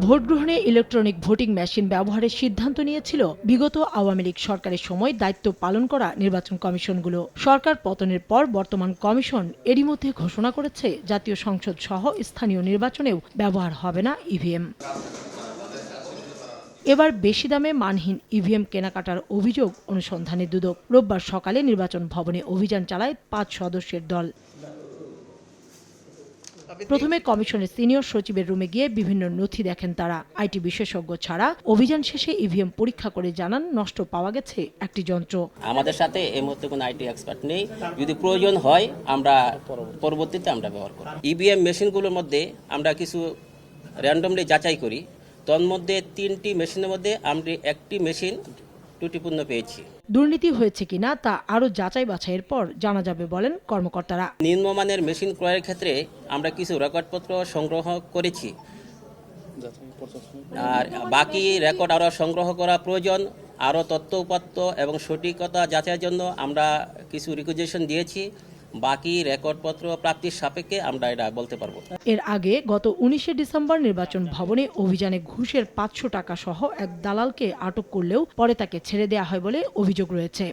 Vote গ্রহণে electronic voting machine ব্যবহারের সিদ্ধান্ত নিয়েছিল বিগত আওয়ামী লীগ সরকারের সময় দায়িত্ব পালন করা নির্বাচন কমিশনগুলো। সরকার পতনের পর বর্তমান কমিশন এরই মধ্যে ঘোষণা করেছে জাতীয় সংসদ সহ স্থানীয় নির্বাচনেও ব্যবহার হবে না ইভিএম। এবার বেশি দামে মানহীন ইভিএম কেনাকাটার অভিযোগ অনুসন্ধানে দুদক রোববার সকালে নির্বাচন ভবনে অভিযান চালায় ৫ সদস্যের দল। প্রথমে কমিশনের সিনিয়র সচিবের রুমে গিয়ে বিভিন্ন নথি দেখেন তারা। আইটি বিশেষজ্ঞ ছাড়া অভিযান শেষে ইভিএম পরীক্ষা করে জানান নষ্ট পাওয়া গেছে একটি যন্ত্র। আমাদের সাথে এই মুহূর্তে কোনো আইটি এক্সপার্ট নেই, যদি প্রয়োজন হয় আমরা পরবর্তীতে ব্যবহার করব। ইভিএম মেশিনগুলোর মধ্যে আমরা কিছু র্যান্ডমলি যাচাই করি, তন্মধ্যে 3টি মেশিনের মধ্যে আমরা একটি মেশিন ত্রুটিপূর্ণ পেয়েছি। দুর্নীতি হয়েছে কিনা তা আরও যাচাই বাছাইয়ের পর জানা যাবে বলেন কর্মকর্তারা। নিম্নমানের মেশিন ক্রয়ের ক্ষেত্রে আমরা কিছু রেকর্ডপত্র সংগ্রহ করেছি, আর বাকি রেকর্ড আরও সংগ্রহ করা প্রয়োজন। আরও তথ্য উপাত্ত এবং সঠিকতা যাচাইয়ের জন্য আমরা কিছু রিকুইজিশন দিয়েছি। বাকি রেকর্ডপত্র প্রাপ্তির সাপেক্ষে আমরা এটা বলতে পারবো। এর আগে গত ১৯ ডিসেম্বর নির্বাচন ভবনে অভিযানে ঘুষের ৫০০ টাকা সহ এক দালালকে আটক করলেও পরে তাকে ছেড়ে দেওয়া হয় বলে অভিযোগ রয়েছে।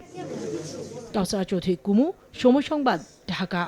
কাউসারা চৌধুরী কুমু, সময় সংবাদ, ঢাকা।